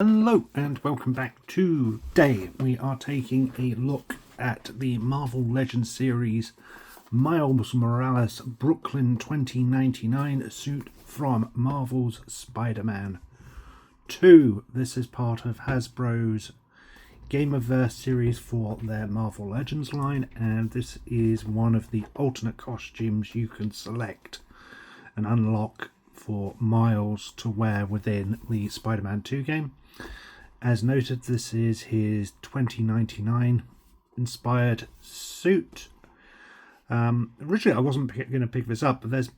Hello and welcome back. Today we are taking a look at the Marvel Legends series Miles Morales Brooklyn 2099 suit from Marvel's Spider-Man 2. This is part of Hasbro's Gamerverse series for their Marvel Legends line, and this is one of the alternate costumes you can select and unlock for Miles to wear within the Spider-Man 2 game. As noted, this is his 2099 inspired suit. Originally I wasn't going to pick this up, but there's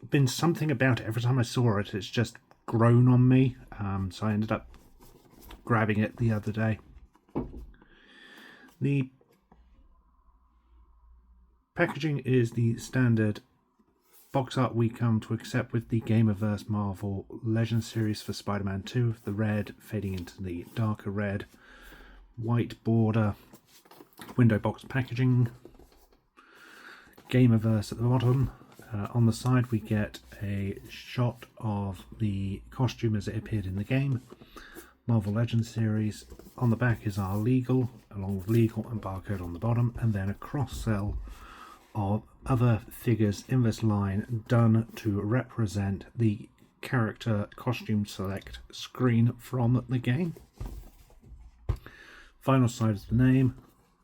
been something about it. Every time I saw it, it's just grown on me. So I ended up grabbing it the other day. The packaging is the standard box art we come to accept with the Gamerverse Marvel Legends series for Spider-Man 2, the red fading into the darker red, white border, window box packaging, Gamerverse at the bottom. On the side we get a shot of the costume as it appeared in the game, Marvel Legends series. On the back is our legal, along with legal and barcode on the bottom, and then a cross-sell of other figures in this line done to represent the character costume select screen from the game. Final side is the name,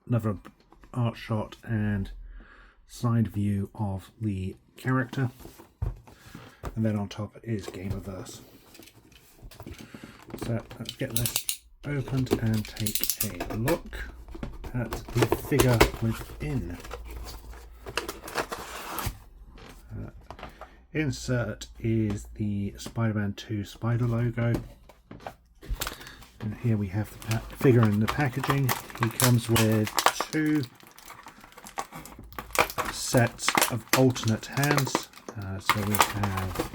another art shot and side view of the character, and then on top is Gamerverse. So let's get this opened and take a look at the figure within. Insert is the Spider-Man 2 spider logo, and here we have the figure in the packaging. He comes with two sets of alternate hands. So we have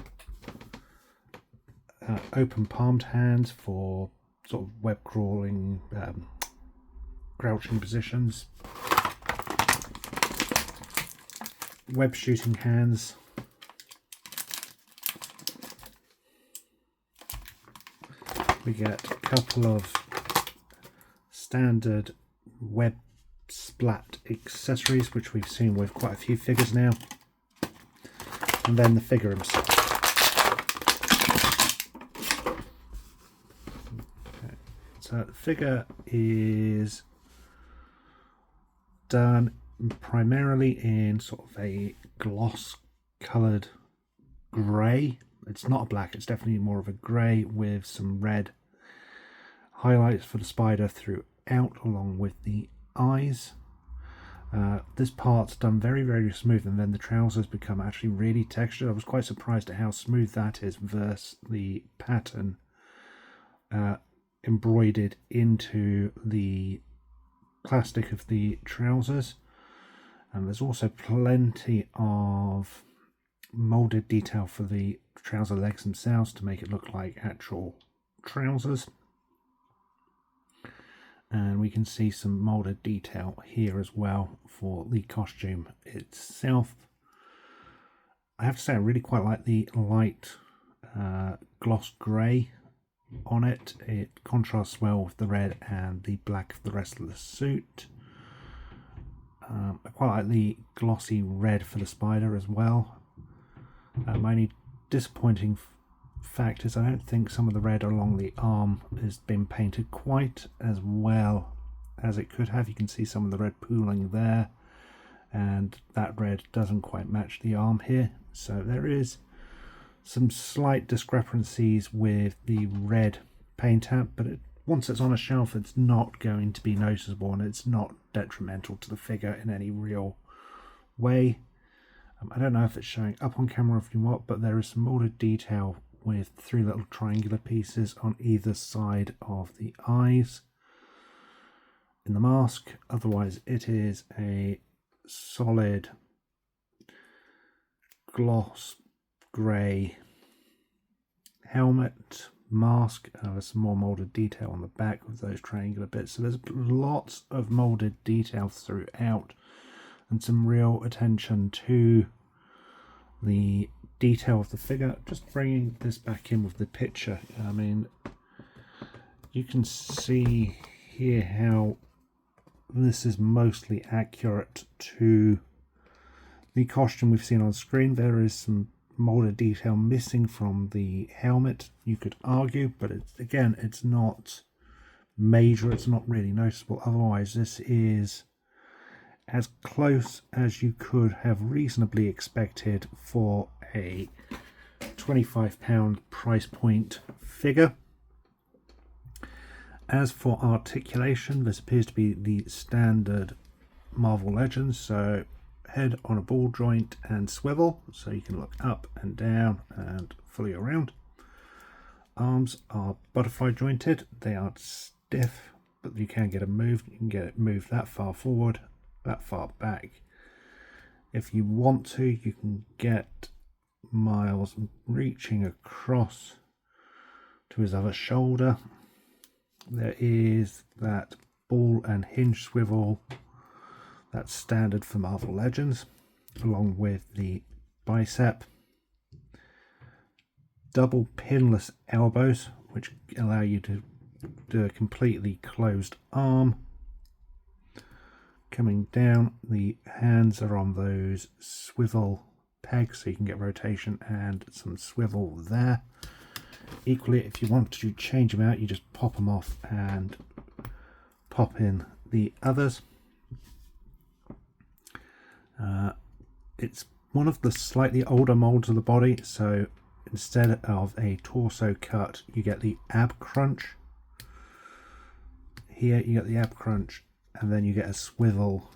open palmed hands for sort of web crawling, crouching positions, web shooting hands, we get a couple of standard web splat accessories, which we've seen with quite a few figures now, and then the figure himself. Okay. So the figure is done primarily in sort of a gloss coloured grey. It's not a black, it's definitely more of a grey with some red highlights for the spider throughout, along with the eyes. This part's done very, very smooth, and then the trousers become actually really textured. I was quite surprised at how smooth that is versus the pattern embroidered into the plastic of the trousers. And there's also plenty of molded detail for the trouser legs themselves to make it look like actual trousers, and we can see some molded detail here as well for the costume itself. I have to say I really quite like the light gloss grey on it. It contrasts well with the red and the black of the rest of the suit. I quite like the glossy red for the spider as well. My only disappointing fact is I don't think some of the red along the arm has been painted quite as well as it could have. You can see some of the red pooling there, and that red doesn't quite match the arm here. So there is some slight discrepancies with the red paint app, but once it's on a shelf it's not going to be noticeable, and it's not detrimental to the figure in any real way. I don't know if it's showing up on camera if you want, but there is some molded detail with three little triangular pieces on either side of the eyes in the mask. Otherwise it is a solid gloss grey helmet mask. There's some more molded detail on the back with those triangular bits. So there's lots of molded detail throughout, and some real attention to the detail of the figure. Just bringing this back in with the picture, I mean, You can see here how this is mostly accurate to the costume we've seen on screen. There is some molded detail missing from the helmet, you could argue, but again, it's not major, it's not really noticeable. Otherwise, this is as close as you could have reasonably expected for a £25 price point figure. As for articulation, this appears to be the standard Marvel Legends, so head on a ball joint and swivel, so you can look up and down and fully around. Arms are butterfly jointed, they are stiff, but you can get it moved. You can get it moved that far forward, that far back. If you want to, you can get Miles reaching across to his other shoulder. There is that ball and hinge swivel that's standard for Marvel Legends, along with the bicep. Double pinless elbows, which allow you to do a completely closed arm. Coming down, the hands are on those swivel pegs, so you can get rotation and some swivel there. Equally, if you want to change them out, you just pop them off and pop in the others. It's one of the slightly older molds of the body, so instead of a torso cut, you get the ab crunch. Here you get the ab crunch, and then you get a swivel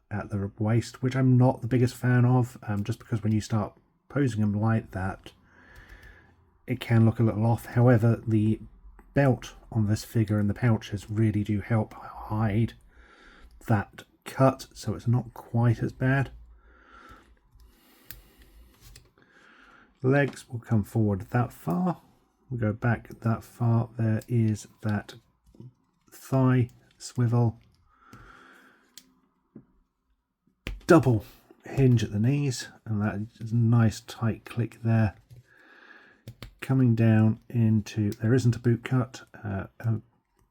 at the waist, which I'm not the biggest fan of, just because when you start posing them like that, it can look a little off. However, the belt on this figure and the pouches really do help hide that cut, so it's not quite as bad. Legs will come forward that far. We'll go back that far. There is that thigh swivel. Double hinge at the knees, and that is a nice tight click there. Coming down into, there isn't a boot cut,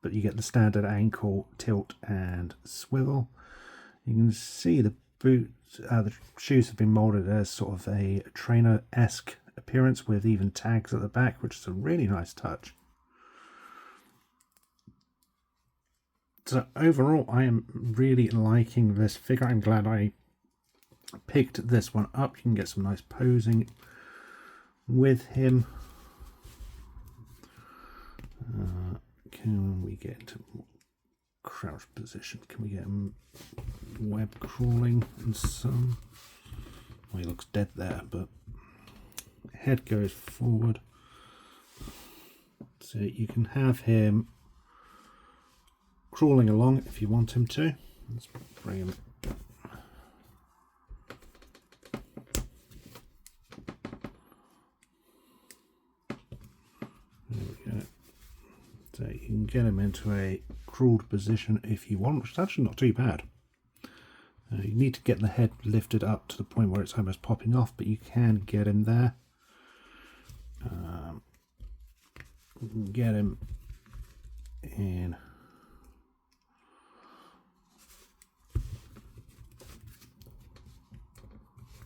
but you get the standard ankle tilt and swivel. You can see the the shoes have been molded as sort of a trainer-esque appearance with even tags at the back, which is a really nice touch. So overall, I am really liking this figure. I'm glad I picked this one up. You can get some nice posing with him. Can we get into crouch position? Can we get him web crawling and some? Well, he looks dead there, but head goes forward, so you can have him crawling along if you want him to. Let's bring him. There we go. So you can get him into a crawled position if you want, which is actually not too bad. You need to get the head lifted up to the point where it's almost popping off, but you can get him there. Get him in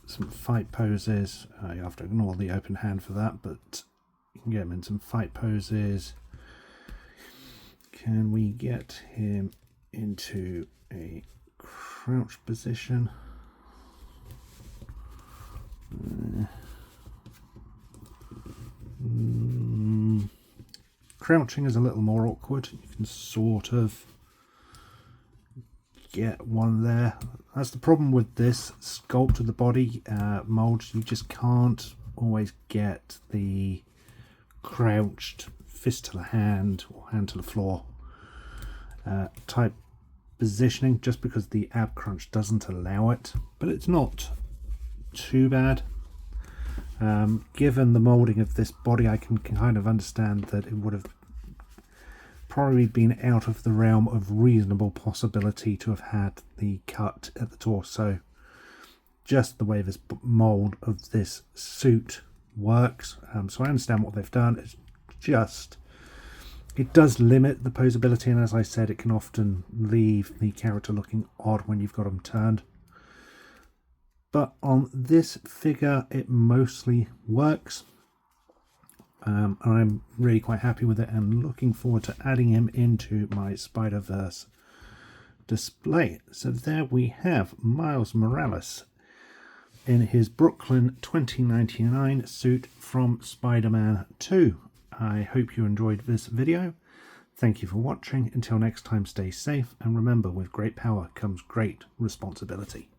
some fight poses. You have to ignore the open hand for that, but you can get him in some fight poses. Can we get him into a crouch position? Crouching is a little more awkward. You can sort of get one there. That's the problem with this sculpt of the body mold. You just can't always get the crouched fist to the hand or hand to the floor type positioning, just because the ab crunch doesn't allow it, but it's not too bad. Given the molding of this body, I can kind of understand that it would have probably been out of the realm of reasonable possibility to have had the cut at the torso. Just the way this mold of this suit works. So I understand what they've done. It's just It does limit the posability, and as I said, it can often leave the character looking odd when you've got them turned. But on this figure, it mostly works. And I'm really quite happy with it and looking forward to adding him into my Spider-Verse display. So there we have Miles Morales in his Brooklyn 2099 suit from Spider-Man 2. I hope you enjoyed this video. Thank you for watching. Until next time, stay safe, and remember, with great power comes great responsibility.